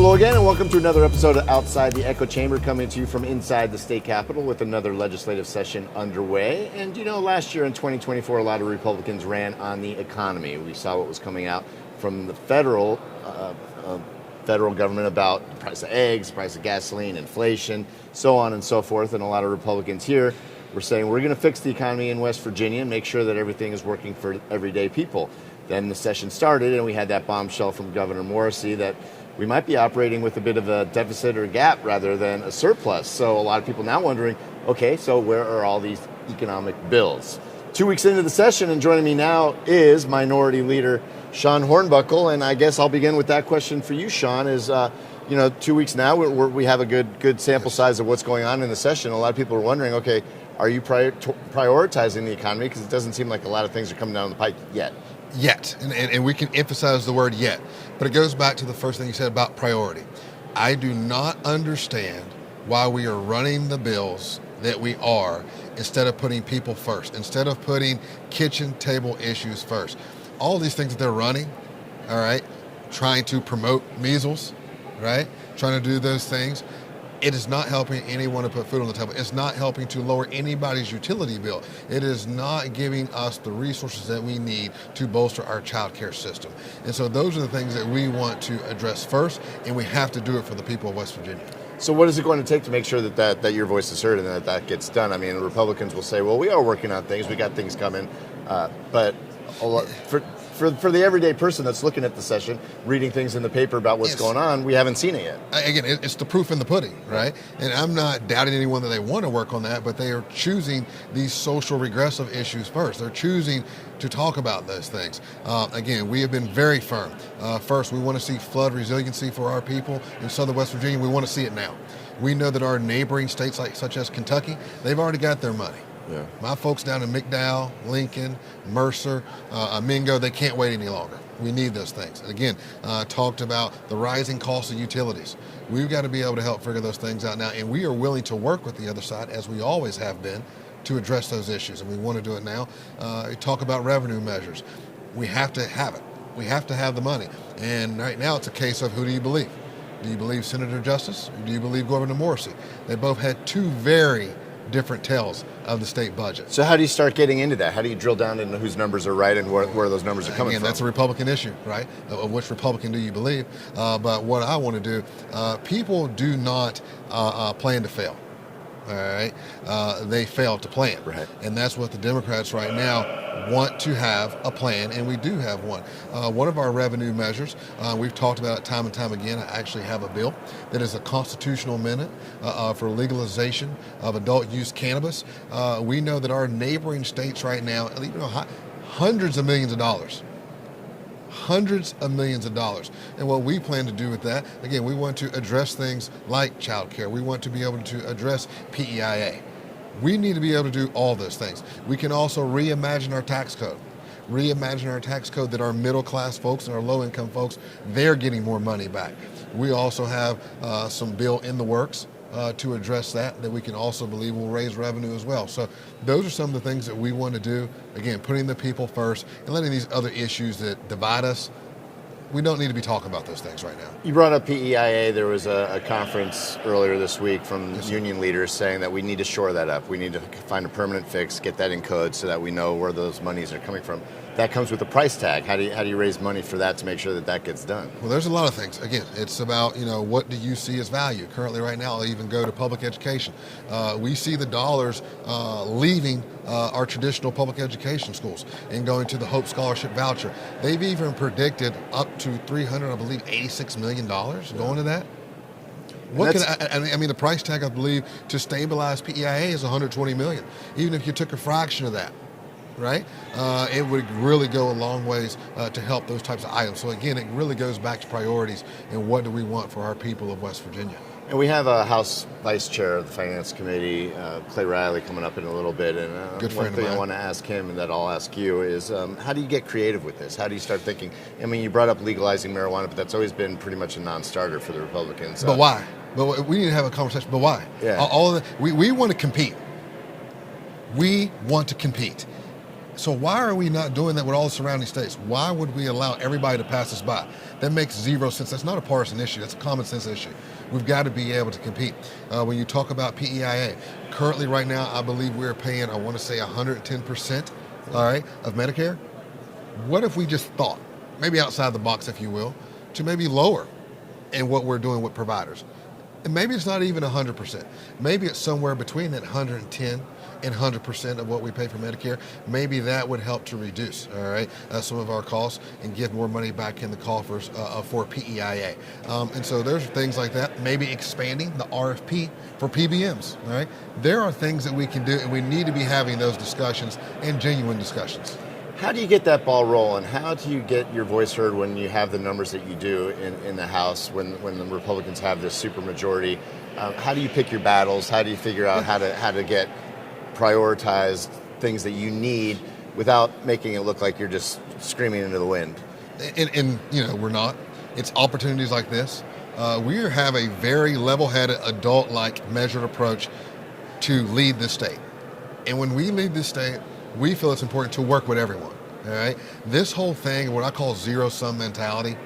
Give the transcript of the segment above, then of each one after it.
Hello again, and welcome to another episode of Outside the Echo Chamber, coming to you from inside the state capitol with another legislative session underway. And you know, last year in 2024, a lot of Republicans ran on the economy. We saw what was coming out from the federal government about the price of eggs, the price of gasoline, inflation, so on and so forth. And a lot of Republicans here were saying, we're going to fix the economy in West Virginia and make sure that everything is working for everyday people. Then the session started, and we had that bombshell from Governor Morrisey that we might be operating with a bit of a deficit or gap rather than a surplus. So a lot of people now wondering, okay, so where are all these economic bills? 2 weeks into the session, and joining me now is Minority Leader Sean Hornbuckle. And I guess I'll begin with that question for you, Sean, is, 2 weeks now, we have a good sample size of what's going on in the session. A lot of people are wondering, okay, are you prioritizing the economy? Because it doesn't seem like a lot of things are coming down the pike yet. Yet, and we can emphasize the word yet, but it goes back to the first thing you said about priority. I do not understand why we are running the bills that we are instead of putting people first, instead of putting kitchen table issues first. All these things that they're running, all right, trying to promote measles, right, trying to do those things. It is not helping anyone to put food on the table. It's not helping to lower anybody's utility bill. It is not giving us the resources that we need to bolster our child care system. And so those are the things that we want to address first, and we have to do it for the people of West Virginia. So what is it going to take to make sure that your voice is heard and that gets done? I mean, Republicans will say, well, we are working on things. We got things coming. But a lot, for the everyday person that's looking at the session, reading things in the paper about what's going on, we haven't seen it yet. Again, it's the proof in the pudding, right? And I'm not doubting anyone that they want to work on that, but they are choosing these social regressive issues first. They're choosing to talk about those things. Again, we have been very firm. First, we want to see flood resiliency for our people in southern West Virginia. We want to see it now. We know that our neighboring states, such as Kentucky, they've already got their money. Yeah. My folks down in McDowell, Lincoln, Mercer, Mingo, they can't wait any longer. We need those things. And again, talked about the rising cost of utilities. We've got to be able to help figure those things out now, and we are willing to work with the other side, as we always have been, to address those issues, and we want to do it now. Talk about revenue measures. We have to have it. We have to have the money. And right now it's a case of, who do you believe? Do you believe Senator Justice, or do you believe Governor Morrisey? They both had two very different tells of the state budget. So how do you start getting into that? How do you drill down into whose numbers are right and where those numbers are coming from? That's a Republican issue, right? Of which Republican do you believe? But what I want to do, people do not plan to fail. All right, they fail to plan, right. And that's what the Democrats right now want to have a plan, and we do have one. One of our revenue measures, we've talked about it time and time again. I actually have a bill that is a constitutional amendment for legalization of adult use cannabis. We know that our neighboring states right now, hundreds of millions of dollars. Hundreds of millions of dollars. And what we plan to do with that, again, we want to address things like child care. We want to be able to address PEIA. We need to be able to do all those things. We can also reimagine our tax code. Reimagine our tax code that our middle class folks and our low income folks, they're getting more money back. We also have some bill in the works to address that we can also believe will raise revenue as well. So those are some of the things that we want to do. Again, putting the people first and letting these other issues that divide us, we don't need to be talking about those things right now. You brought up PEIA. There was a conference earlier this week from union leaders saying that we need to shore that up. We need to find a permanent fix, get that in code so that we know where those monies are coming from. That comes with a price tag. How do you raise money for that to make sure that gets done? Well, there's a lot of things. Again, it's about, what do you see as value? Currently right now, I'll even go to public education. We see the dollars leaving our traditional public education schools and going to the Hope Scholarship voucher. They've even predicted up to $86 million going to that. The price tag, I believe, to stabilize PEIA is $120 million. Even if you took a fraction of that, right? It would really go a long ways to help those types of items. So again, it really goes back to priorities and what do we want for our people of West Virginia. And we have a House Vice Chair of the Finance Committee, Clay Riley, coming up in a little bit. And one thing I want to ask him, and that I'll ask you, is how do you get creative with this? How do you start thinking? I mean, you brought up legalizing marijuana, but that's always been pretty much a non-starter for the Republicans. But why? But we need to have a conversation. But why? Yeah. All of we want to compete. We want to compete. So why are we not doing that with all the surrounding states? Why would we allow everybody to pass us by? That makes zero sense. That's not a partisan issue. That's a common sense issue. We've got to be able to compete. When you talk about PEIA, currently right now, I believe we're paying, I want to say 110%, all right, of Medicare. What if we just thought, maybe outside the box, if you will, to maybe lower in what we're doing with providers? And maybe it's not even 100%. Maybe it's somewhere between that 110 and 100% of what we pay for Medicare. Maybe that would help to reduce, all right, some of our costs and give more money back in the coffers for PEIA. And so there's things like that. Maybe expanding the RFP for PBMs, all right? There are things that we can do, and we need to be having those discussions and genuine discussions. How do you get that ball rolling? How do you get your voice heard when you have the numbers that you do in the House, when the Republicans have this supermajority? How do you pick your battles? How do you figure out how to get prioritized things that you need without making it look like you're just screaming into the wind? And you know, we're not. It's opportunities like this. We have a very level-headed, adult-like, measured approach to lead this state. And when we lead this state, we feel it's important to work with everyone, all right? This whole thing, what I call zero-sum mentality,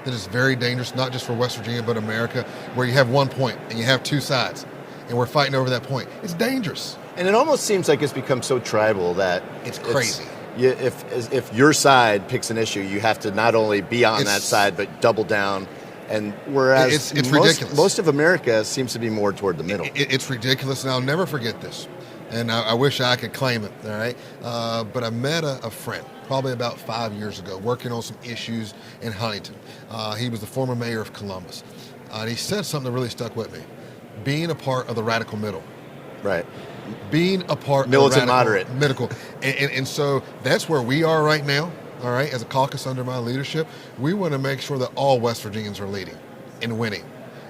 that is very dangerous, not just for West Virginia, but America, where you have one point and you have two sides, and we're fighting over that point. It's dangerous. And it almost seems like it's become so tribal that it's crazy. If your side picks an issue, you have to not only be on that side, but double down. And whereas it's ridiculous. Most of America seems to be more toward the middle. It's ridiculous, and I'll never forget this. And I wish I could claim it, all right? But I met a friend probably about 5 years ago working on some issues in Huntington. He was the former mayor of Columbus. And he said something that really stuck with me. Being a part of the radical middle. Right. Being a part militant of the moderate. Medical. And so that's where we are right now, all right? As a caucus under my leadership, we want to make sure that all West Virginians are leading and winning.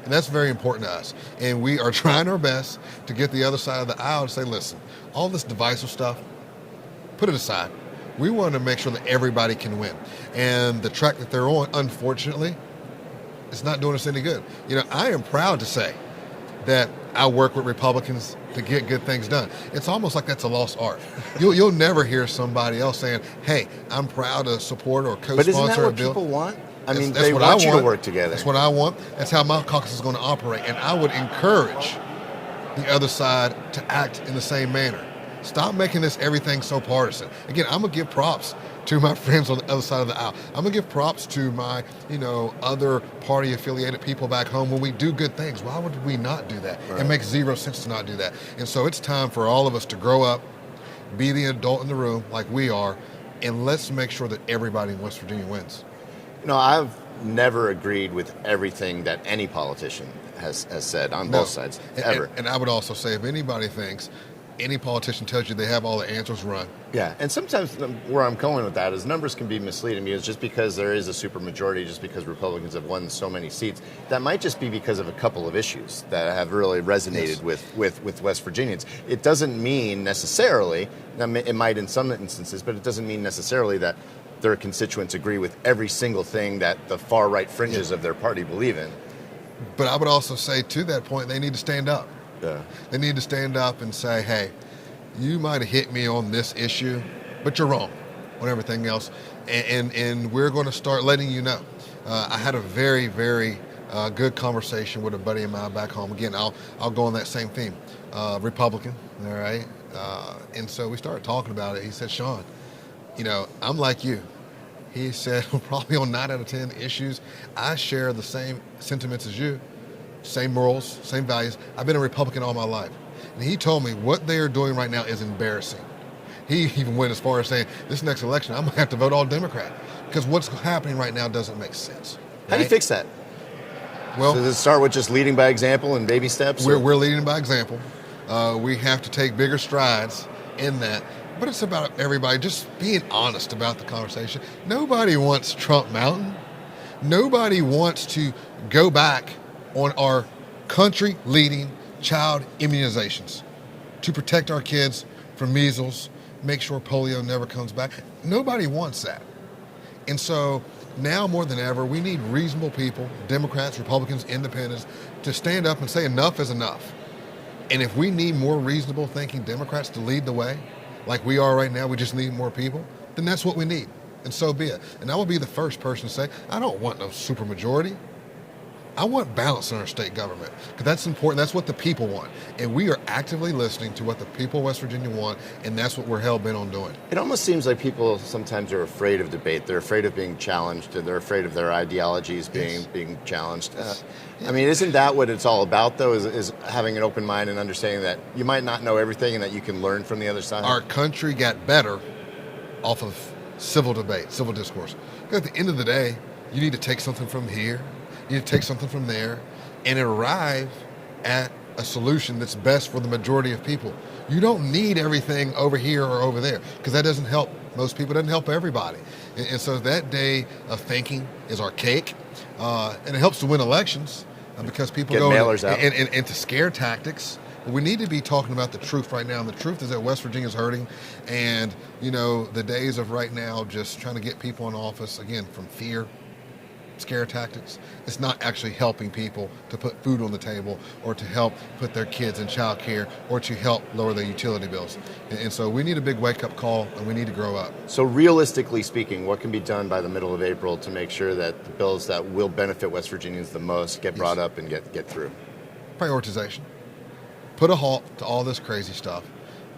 And that's very important to us. And we are trying our best to get the other side of the aisle to say, listen, all this divisive stuff, put it aside. We want to make sure that everybody can win. And the track that they're on, unfortunately, it's not doing us any good. You know, I am proud to say that I work with Republicans to get good things done. It's almost like that's a lost art. You'll never hear somebody else saying, hey, I'm proud to support or co-sponsor a bill. But isn't that what people want? I mean, that's they what want I you want. to work together. That's what I want. That's how my caucus is going to operate. And I would encourage the other side to act in the same manner. Stop making this everything so partisan. Again, I'm going to give props to my friends on the other side of the aisle. I'm going to give props to my, other party-affiliated people back home when we do good things. Why would we not do that? Right. It makes zero sense to not do that. And so it's time for all of us to grow up, be the adult in the room like we are, and let's make sure that everybody in West Virginia wins. I've never agreed with everything that any politician has said on both sides, ever. And I would also say, if anybody thinks any politician tells you they have all the answers, run. Yeah, and sometimes where I'm going with that is numbers can be misleading because just because there is a supermajority, just because Republicans have won so many seats, that might just be because of a couple of issues that have really resonated with West Virginians. It doesn't mean necessarily, it might in some instances, but it doesn't mean necessarily that their constituents agree with every single thing that the far-right fringes of their party believe in. But I would also say, to that point, they need to stand up. Yeah. They need to stand up and say, hey, you might have hit me on this issue, but you're wrong on everything else. And we're going to start letting you know. I had a very, very good conversation with a buddy of mine back home. Again, I'll go on that same theme. Republican, all right? And so we started talking about it. He said, Sean, I'm like you. He said, probably on 9 out of 10 issues, I share the same sentiments as you, same morals, same values. I've been a Republican all my life. And he told me what they are doing right now is embarrassing. He even went as far as saying, this next election, I'm going to have to vote all Democrat because what's happening right now doesn't make sense. Right? How do you fix that? Well, does it start with just leading by example and baby steps? We're leading by example. We have to take bigger strides in that. But it's about everybody just being honest about the conversation. Nobody wants Trump Mountain. Nobody wants to go back on our country-leading child immunizations to protect our kids from measles, make sure polio never comes back. Nobody wants that. And so now more than ever, we need reasonable people, Democrats, Republicans, Independents, to stand up and say enough is enough. And if we need more reasonable thinking Democrats to lead the way, like we are right now, we just need more people, then that's what we need. And so be it. And I will be the first person to say, I don't want no supermajority. I want balance in our state government, because that's important. That's what the people want. And we are actively listening to what the people of West Virginia want, and that's what we're hell-bent on doing. It almost seems like people sometimes are afraid of debate. They're afraid of being challenged, and they're afraid of their ideologies being challenged. I mean, isn't that what it's all about, though, is having an open mind and understanding that you might not know everything and that you can learn from the other side? Our country got better off of civil debate, civil discourse. Because at the end of the day, you need to take something from here, you need to take something from there, and arrive at a solution that's best for the majority of people. You don't need everything over here or over there, because that doesn't help most people, doesn't help everybody. And so that day of thinking is archaic, and it helps to win elections, because people Get go mailers out. into scare tactics. We need to be talking about the truth right now, and the truth is that West Virginia is hurting, and the days of right now just trying to get people in office, again, from fear, scare tactics, it's not actually helping people to put food on the table or to help put their kids in child care or to help lower their utility bills. And so we need a big wake-up call, and we need to grow up. So realistically speaking, what can be done by the middle of April to make sure that the bills that will benefit West Virginians the most get brought up and get through? Prioritization. Put a halt to all this crazy stuff,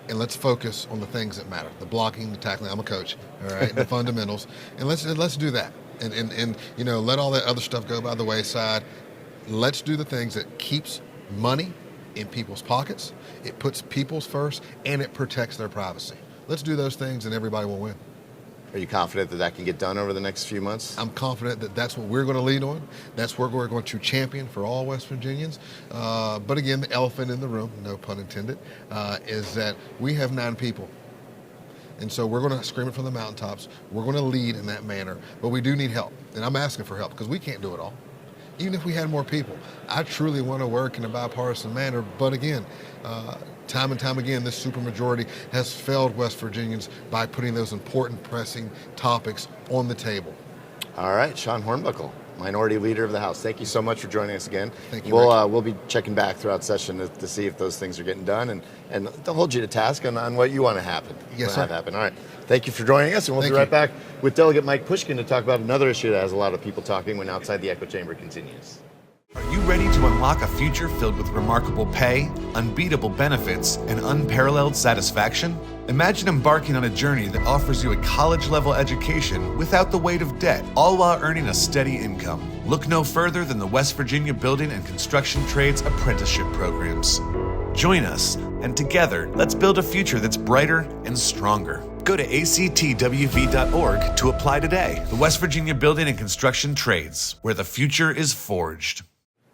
and let's focus on the things that matter. The blocking, the tackling. I'm a coach, all right, the fundamentals. And let's do that. And let all that other stuff go by the wayside. Let's do the things that keeps money in people's pockets. It puts people's first, and it protects their privacy. Let's do those things, and everybody will win. Are you confident that that can get done over the next few months? I'm confident that that's what we're going to lead on. That's what we're going to champion for all West Virginians. But again, the elephant in the room, no pun intended, is that we have 9 people. And so we're going to scream it from the mountaintops. We're going to lead in that manner. But we do need help. And I'm asking for help, because we can't do it all. Even if we had more people, I truly want to work in a bipartisan manner. But again, time and time again, this supermajority has failed West Virginians by putting those important, pressing topics on the table. All right, Sean Hornbuckle, Minority Leader of the House. Thank you so much for joining us again. Thank you. We'll be checking back throughout session to see if those things are getting done and to hold you to task on what you want to happen. Yes, sir. Have happen. All right. Thank you for joining us, and we'll be right back with Delegate Mike Pushkin to talk about another issue that has a lot of people talking when Outside the Echo Chamber continues. Are you ready to unlock a future filled with remarkable pay, unbeatable benefits, and unparalleled satisfaction? Imagine embarking on a journey that offers you a college-level education without the weight of debt, all while earning a steady income. Look no further than the West Virginia Building and Construction Trades Apprenticeship Programs. Join us, and together, let's build a future that's brighter and stronger. Go to actwv.org to apply today. The West Virginia Building and Construction Trades, where the future is forged.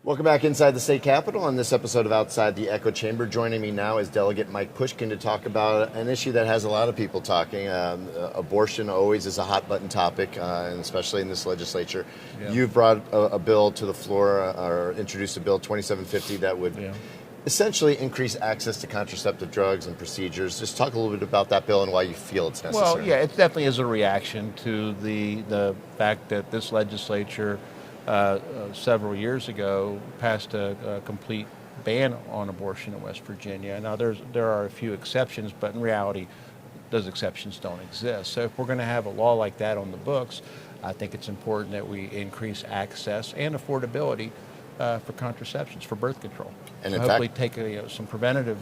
Welcome back inside the state capitol on this episode of Outside the Echo Chamber. Joining me now is Delegate Mike Pushkin to talk about an issue that has a lot of people talking. Abortion always is a hot button topic, and especially in this legislature. Yeah. You've brought a bill to the floor, or introduced a bill 2750 that would essentially increase access to contraceptive drugs and procedures. Just talk a little bit about that bill and why you feel it's necessary. Well, yeah, it definitely is a reaction to the fact that this legislature several years ago passed a complete ban on abortion in West Virginia. Now, there are a few exceptions, but in reality, those exceptions don't exist. So if we're going to have a law like that on the books, I think it's important that we increase access and affordability for contraceptions, for birth control. And so in hopefully fact, take some preventative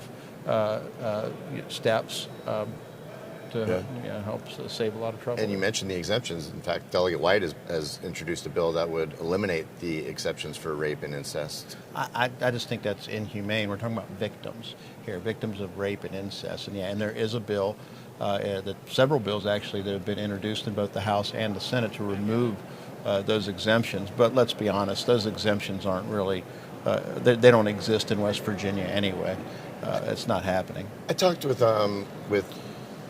steps to help save a lot of trouble. And you mentioned the exemptions. In fact, Delegate White has introduced a bill that would eliminate the exceptions for rape and incest. I just think that's inhumane. We're talking about victims here, victims of rape and incest. And there is a bill, several bills actually, that have been introduced in both the House and the Senate to remove those exemptions. But let's be honest, those exemptions aren't really, they don't exist in West Virginia anyway. It's not happening. I talked with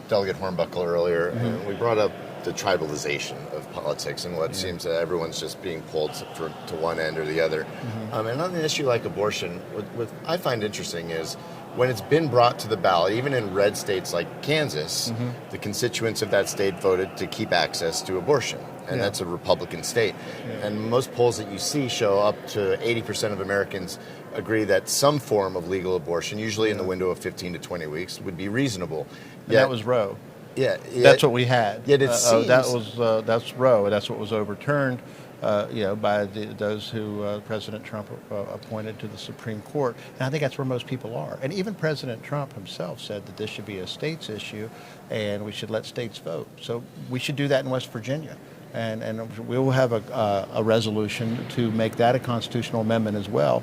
Delegate Hornbuckle earlier, and we brought up the tribalization of politics and what seems that everyone's just being pulled to one end or the other. And on an issue like abortion, what I find interesting is when it's been brought to the ballot, even in red states like Kansas, the constituents of that state voted to keep access to abortion. and that's a Republican state. And most polls that you see show up to 80% of Americans agree that some form of legal abortion, usually in the window of 15 to 20 weeks, would be reasonable. And that was Roe. Yeah, That's what we had. Yet it seems that's Roe, and that's what was overturned. By those who President Trump appointed to the Supreme Court. And I think that's where most people are. And even President Trump himself said that this should be a states issue and we should let states vote. So we should do that in West Virginia. And we will have a resolution to make that a constitutional amendment as well,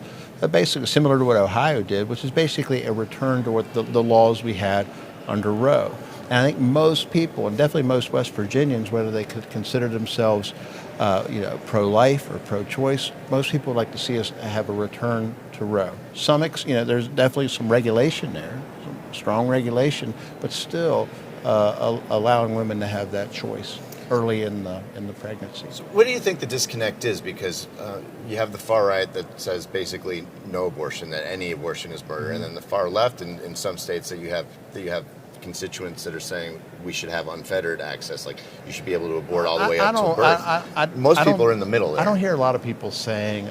basically similar to what Ohio did, which is basically a return to what the laws we had under Roe. And I think most people, and definitely most West Virginians, whether they could consider themselves pro-life or pro-choice, most people would like to see us have a return to Roe. There's definitely some regulation there, some strong regulation, but still allowing women to have that choice early in the pregnancy. So what do you think the disconnect is? Because you have the far right that says basically no abortion, that any abortion is murder, and then the far left in some states that you have constituents that are saying we should have unfettered access, like you should be able to abort all the way up to birth. Most people are in the middle there. I don't hear a lot of people saying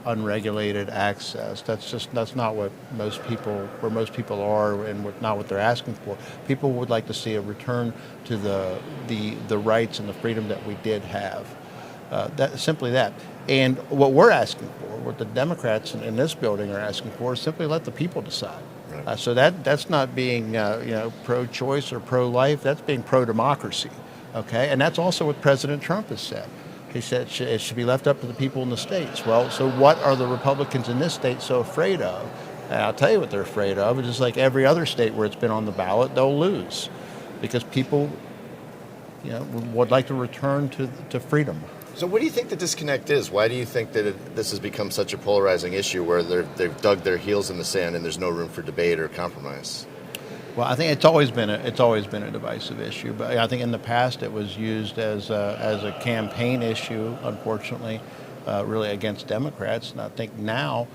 unregulated access. That's not what most people are, and not what they're asking for. People would like to see a return to the rights and the freedom that we did have. Simply that. And what we're asking for, what the Democrats in this building are asking for, is simply let the people decide. So that's not being pro-choice or pro-life. That's being pro-democracy. Okay, and that's also what President Trump has said. He said it should be left up to the people in the states. Well, so what are the Republicans in this state so afraid of? And I'll tell you what they're afraid of. It's just like every other state where it's been on the ballot, they'll lose because people, would like to return to freedom. So what do you think the disconnect is? Why do you think that this has become such a polarizing issue where they've dug their heels in the sand and there's no room for debate or compromise? Well, I think it's always been a divisive issue, but I think in the past it was used as a campaign issue, unfortunately, really against Democrats. And I think now,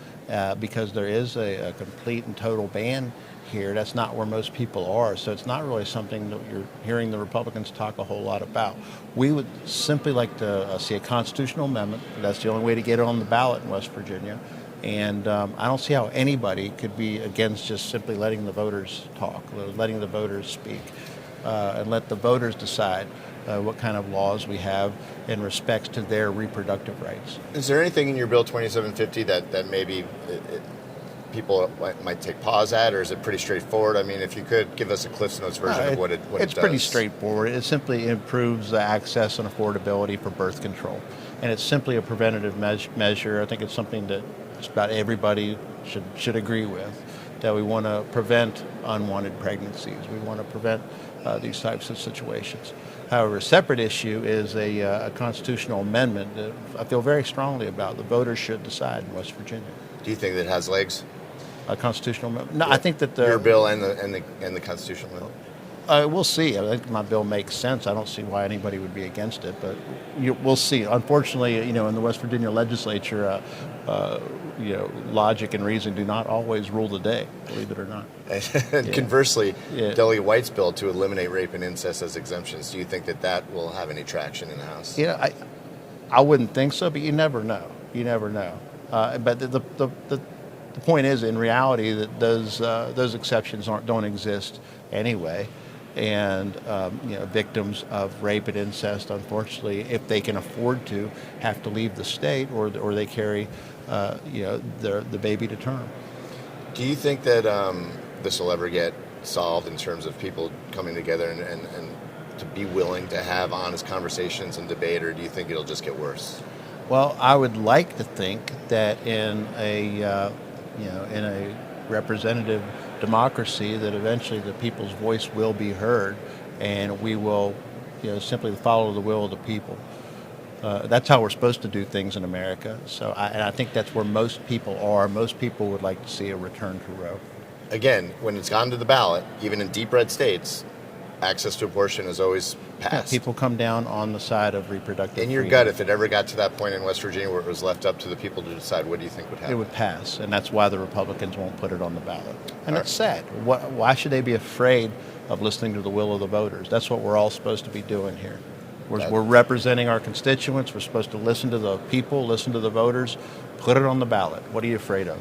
because there is a complete and total ban here, that's not where most people are. So it's not really something that you're hearing the Republicans talk a whole lot about. We would simply like to see a constitutional amendment. That's the only way to get it on the ballot in West Virginia. And I don't see how anybody could be against just simply letting the voters talk, letting the voters speak, and let the voters decide what kind of laws we have in respects to their reproductive rights. Is there anything in your Bill 2750 that maybe people might take pause at, or is it pretty straightforward? I mean, if you could give us a Cliff's Notes version of what it does. It's pretty straightforward. It simply improves the access and affordability for birth control. And it's simply a preventative measure. I think it's something that just about everybody should agree with, that we want to prevent unwanted pregnancies. We want to prevent these types of situations. However, a separate issue is a constitutional amendment that I feel very strongly about. The voters should decide in West Virginia. Do you think that has legs? A constitutional amendment? No, I think that your bill and the constitutional amendment. We'll see. I think my bill makes sense. I don't see why anybody would be against it, but we'll see. Unfortunately, in the West Virginia legislature, logic and reason do not always rule the day, believe it or not. And conversely, Delegate White's bill to eliminate rape and incest as exemptions, do you think that will have any traction in the House? I wouldn't think so, but you never know. You never know. But the point is, in reality, that those exceptions don't exist anyway. And victims of rape and incest, unfortunately, if they can afford to, have to leave the state, or they carry the baby to term. Do you think that this will ever get solved in terms of people coming together and to be willing to have honest conversations and debate, or do you think it'll just get worse? Well, I would like to think that in a representative democracy, that eventually the people's voice will be heard, and we will, simply follow the will of the people. That's how we're supposed to do things in America. So, I think that's where most people are. Most people would like to see a return to Roe. Again, when it's gone to the ballot, even in deep red states, access to abortion is always passed. Yeah, people come down on the side of reproductive in your freedom. gut, if it ever got to that point in West Virginia where it was left up to the people to decide, what do you think would happen? It would pass, and that's why the Republicans won't put it on the ballot. And it's sad. Why should they be afraid of listening to the will of the voters? That's what we're all supposed to be doing here. We're representing our constituents. We're supposed to listen to the people, listen to the voters, put it on the ballot. What are you afraid of?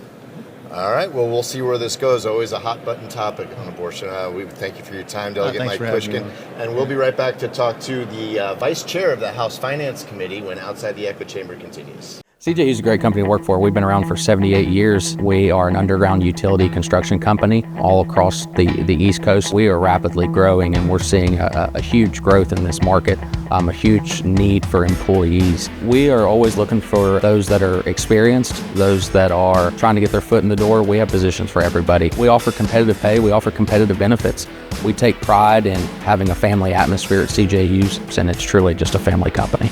All right. Well, we'll see where this goes. Always a hot button topic on abortion. We thank you for your time, Delegate Mike Pushkin. And we'll be right back to talk to the Vice Chair of the House Finance Committee when Outside the Echo Chamber continues. CJU is a great company to work for. We've been around for 78 years. We are an underground utility construction company all across the East Coast. We are rapidly growing, and we're seeing a huge growth in this market, a huge need for employees. We are always looking for those that are experienced, those that are trying to get their foot in the door. We have positions for everybody. We offer competitive pay. We offer competitive benefits. We take pride in having a family atmosphere at CJU's, and it's truly just a family company.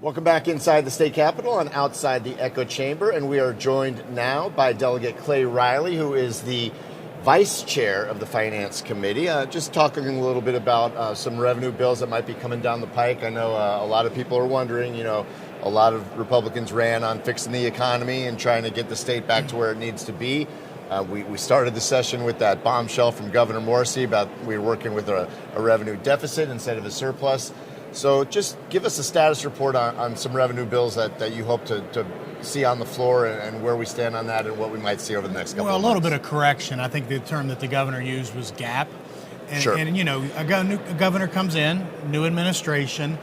Welcome back inside the state capitol and outside the echo chamber, and we are joined now by Delegate Clay Riley, who is the vice chair of the finance committee. Just talking a little bit about some revenue bills that might be coming down the pike. I know a lot of people are wondering, a lot of Republicans ran on fixing the economy and trying to get the state back to where it needs to be. We started the session with that bombshell from Governor Morrisey about we're working with a revenue deficit instead of a surplus. So just give us a status report on some revenue bills that you hope to see on the floor and where we stand on that and what we might see over the next couple of months. Well, a little bit of correction. I think the term that the governor used was gap. And, sure. And a governor comes in, new administration,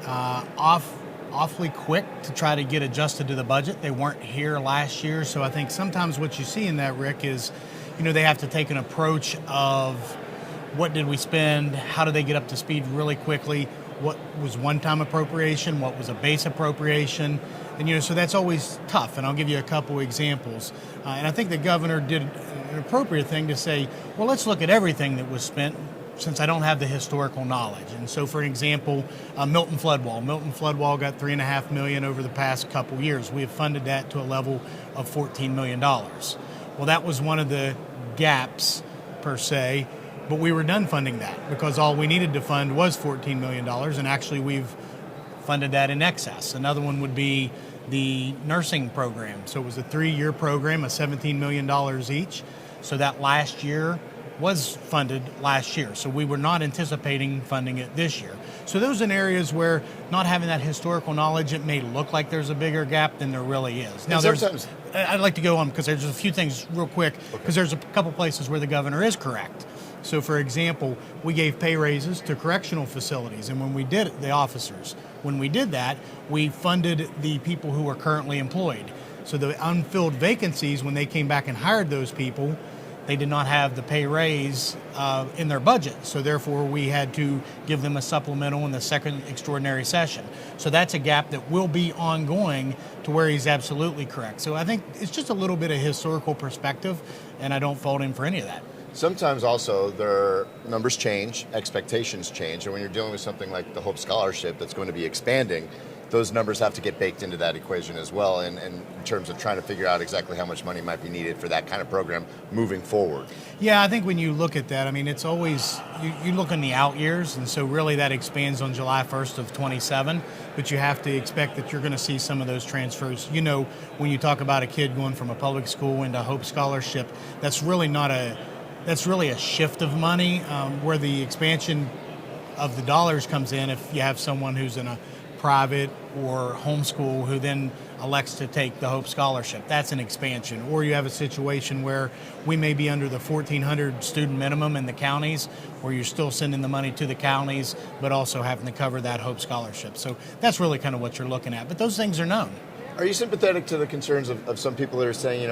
awfully quick to try to get adjusted to the budget. They weren't here last year. So I think sometimes what you see in that, Rick, is, they have to take an approach of what did we spend? How do they get up to speed really quickly? What was one-time appropriation, what was a base appropriation, and so that's always tough. And I'll give you a couple examples. And I think the governor did an appropriate thing to say, well, let's look at everything that was spent since I don't have the historical knowledge. And so, for example, Milton flood wall. Milton flood wall got $3.5 million over the past couple years. We have funded that to a level of $14 million. Well, that was one of the gaps per se. But we were done funding that because all we needed to fund was $14 million, and actually we've funded that in excess. Another one would be the nursing program. So it was a 3-year program of $17 million each. So that last year was funded last year. So we were not anticipating funding it this year. So those are areas where not having that historical knowledge, it may look like there's a bigger gap than there really is. Now, I'd like to go on because there's a few things real quick because there's a couple places where the governor is correct. So, for example, we gave pay raises to correctional facilities, and when we did it, the officers, when we did that, we funded the people who are currently employed. So the unfilled vacancies, when they came back and hired those people, they did not have the pay raise in their budget. So therefore, we had to give them a supplemental in the second extraordinary session. So that's a gap that will be ongoing to where he's absolutely correct. So I think it's just a little bit of historical perspective, and I don't fault him for any of that. Sometimes also their numbers change, expectations change, and when you're dealing with something like the Hope Scholarship that's going to be expanding, those numbers have to get baked into that equation as well in terms of trying to figure out exactly how much money might be needed for that kind of program moving forward. Yeah, I think when you look at that, it's always, you look in the out years, and so really that expands on July 1st of 27, but you have to expect that you're going to see some of those transfers. When you talk about a kid going from a public school into Hope Scholarship, that's really a shift of money where the expansion of the dollars comes in if you have someone who's in a private or homeschool who then elects to take the Hope Scholarship. That's an expansion. Or you have a situation where we may be under the 1,400 student minimum in the counties, where you're still sending the money to the counties, but also having to cover that Hope Scholarship. So that's really kind of what you're looking at. But those things are known. Are you sympathetic to the concerns of some people that are saying,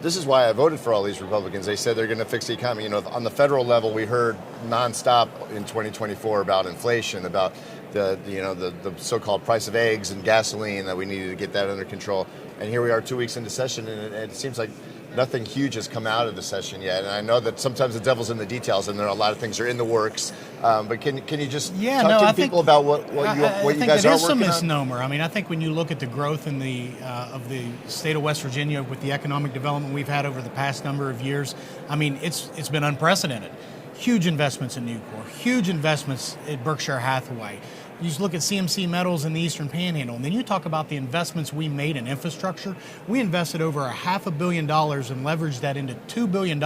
this is why I voted for all these Republicans. They said they're going to fix the economy. On the federal level, we heard nonstop in 2024 about inflation, about the so-called price of eggs and gasoline, that we needed to get that under control. And here we are 2 weeks into session, and it seems like nothing huge has come out of the session yet. And I know that sometimes the devil's in the details, and there are a lot of things are in the works. But can you just talk to people about what you guys are working on? I think it is a misnomer. I think when you look at the growth in of the state of West Virginia with the economic development we've had over the past number of years, it's been unprecedented. Huge investments in Nucor, huge investments at Berkshire Hathaway. You just look at CMC Metals in the Eastern Panhandle, and then you talk about the investments we made in infrastructure. We invested over $500 million and leveraged that into $2 billion.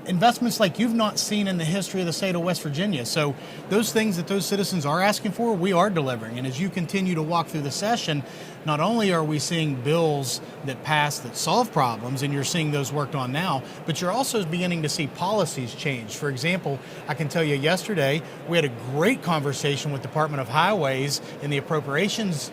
investments like you've not seen in the history of the state of West Virginia. So those things that those citizens are asking for, we are delivering. And as you continue to walk through the session, not only are we seeing bills that pass that solve problems, and you're seeing those worked on now, but you're also beginning to see policies change. For example, I can tell you yesterday, we had a great conversation with Department of Highways in the Appropriations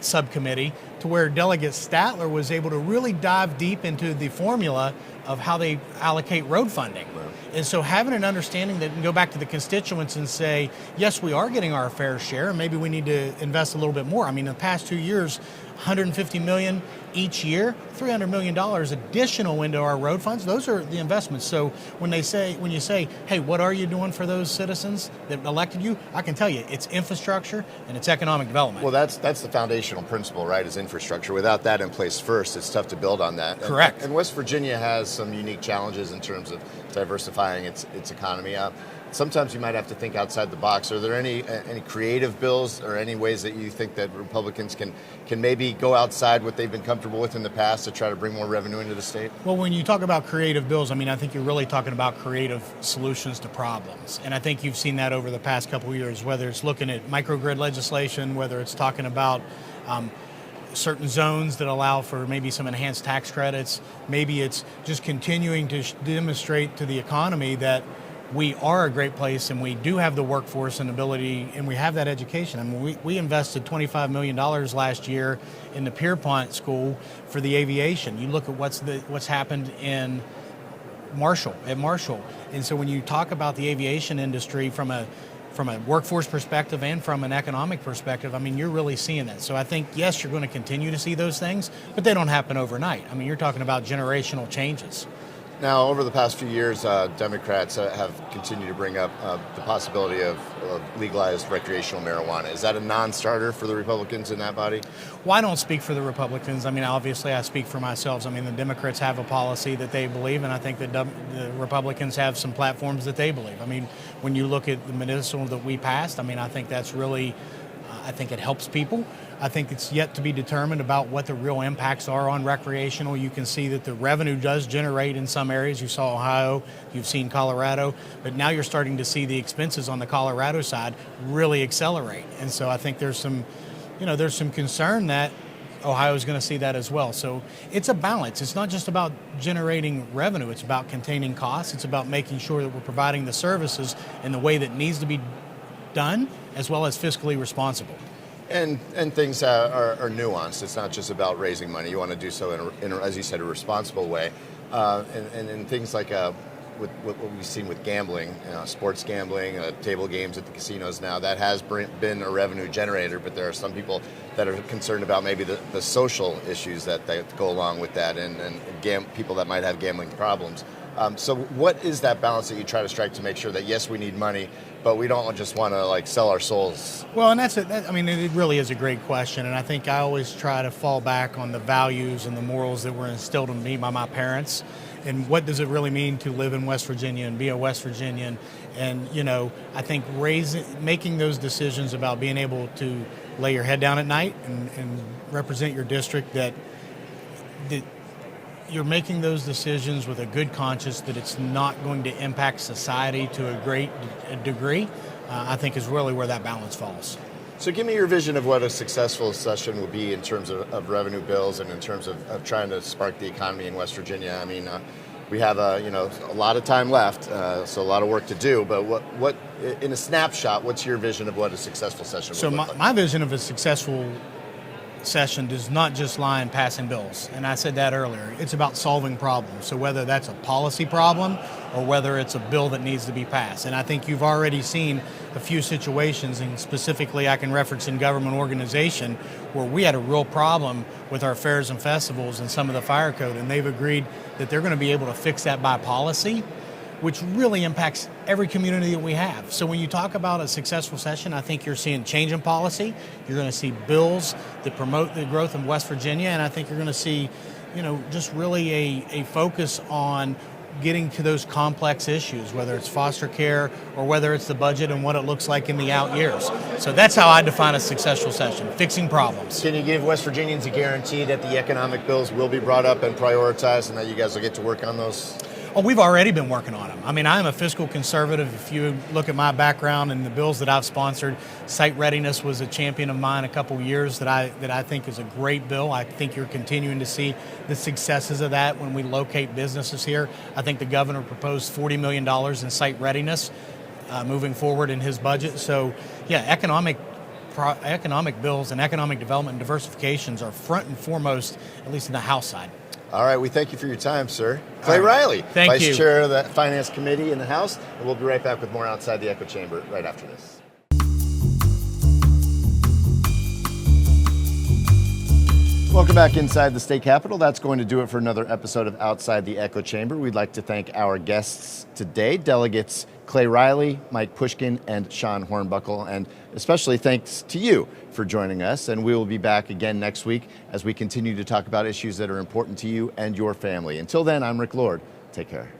subcommittee, to where Delegate Statler was able to really dive deep into the formula of how they allocate road funding. Right. And so having an understanding that can go back to the constituents and say, yes, we are getting our fair share, and maybe we need to invest a little bit more. I mean, in the past 2 years, $150 million each year, $300 million additional into our road funds. Those are the investments. So when you say, hey, what are you doing for those citizens that elected you? I can tell you, it's infrastructure and it's economic development. Well, that's the foundational principle, right? Is infrastructure. Without that in place first, it's tough to build on that. Correct. And West Virginia has some unique challenges in terms of diversifying its economy. Sometimes you might have to think outside the box. Are there any creative bills or any ways that you think that Republicans can maybe go outside what they've been comfortable with in the past to try to bring more revenue into the state? Well, when you talk about creative bills, I mean, I think you're really talking about creative solutions to problems. And I think you've seen that over the past couple of years, whether it's looking at microgrid legislation, whether it's talking about certain zones that allow for maybe some enhanced tax credits. Maybe it's just continuing to demonstrate to the economy that we are a great place and we do have the workforce and ability, and we have that education. I mean, we invested $25 million last year in the Pierpont School for the aviation. You look at what's happened in Marshall. And so when you talk about the aviation industry from a workforce perspective and from an economic perspective, I mean, you're really seeing that. So I think, yes, you're going to continue to see those things, but they don't happen overnight. I mean, you're talking about generational changes. Now, over the past few years, Democrats have continued to bring up the possibility of legalized recreational marijuana. Is that a non-starter for the Republicans in that body? Well, I don't speak for the Republicans. I mean, obviously, I speak for myself. I mean, the Democrats have a policy that they believe, and I think that the Republicans have some platforms that they believe. I mean, when you look at the medicinal that we passed, I mean, I think that's really, I think it helps people. I think it's yet to be determined about what the real impacts are on recreational. You can see that the revenue does generate in some areas. You saw Ohio, you've seen Colorado, but now you're starting to see the expenses on the Colorado side really accelerate. And so I think there's some concern that Ohio is going to see that as well. So it's a balance. It's not just about generating revenue. It's about containing costs. It's about making sure that we're providing the services in the way that needs to be done, as well as fiscally responsible. And things are nuanced. It's not just about raising money. You want to do so in as you said, a responsible way. And things like with what we've seen with gambling, sports gambling, table games at the casinos now, that has been a revenue generator, but there are some people that are concerned about maybe the social issues that go along with that and people that might have gambling problems. So what is that balance that you try to strike to make sure that, yes, we need money, but we don't just want to sell our souls? Well, and it really is a great question. And I think I always try to fall back on the values and the morals that were instilled in me by my parents. And what does it really mean to live in West Virginia and be a West Virginian? And, I think making those decisions about being able to lay your head down at night and represent your district, that you're making those decisions with a good conscience, that it's not going to impact society to a great degree, I think is really where that balance falls. So give me your vision of what a successful session would be in terms of revenue bills and in terms of trying to spark the economy in West Virginia. I mean, we have a lot of time left, so a lot of work to do, but what in a snapshot, what's your vision of what a successful session would look like? My vision of a successful session does not just lie in passing bills, and I said that earlier. It's about solving problems. So whether that's a policy problem or whether it's a bill that needs to be passed. And I think you've already seen a few situations, and specifically I can reference in government organization, where we had a real problem with our fairs and festivals and some of the fire code, and they've agreed that they're going to be able to fix that by policy, which really impacts every community that we have. So when you talk about a successful session, I think you're seeing change in policy. You're going to see bills that promote the growth of West Virginia, and I think you're going to see, just really a focus on getting to those complex issues, whether it's foster care or whether it's the budget and what it looks like in the out years. So that's how I define a successful session, fixing problems. Can you give West Virginians a guarantee that the economic bills will be brought up and prioritized and that you guys will get to work on those? Well, we've already been working on them. I mean, I'm a fiscal conservative. If you look at my background and the bills that I've sponsored, site readiness was a champion of mine a couple years that I think is a great bill. I think you're continuing to see the successes of that when we locate businesses here. I think the governor proposed $40 million in site readiness moving forward in his budget. So, yeah, economic bills and economic development and diversifications are front and foremost, at least in the House side. All right, we thank you for your time, sir. Clay Riley, Thank you. Vice Chair of the Finance Committee in the House, and we'll be right back with more Outside the Echo Chamber right after this. Welcome back inside the state capitol. That's going to do it for another episode of Outside the Echo Chamber. We'd like to thank our guests today, Delegates Clay Riley, Mike Pushkin, and Sean Hornbuckle, and especially thanks to you for joining us. And we will be back again next week as we continue to talk about issues that are important to you and your family. Until then, I'm Rick Lord. Take care.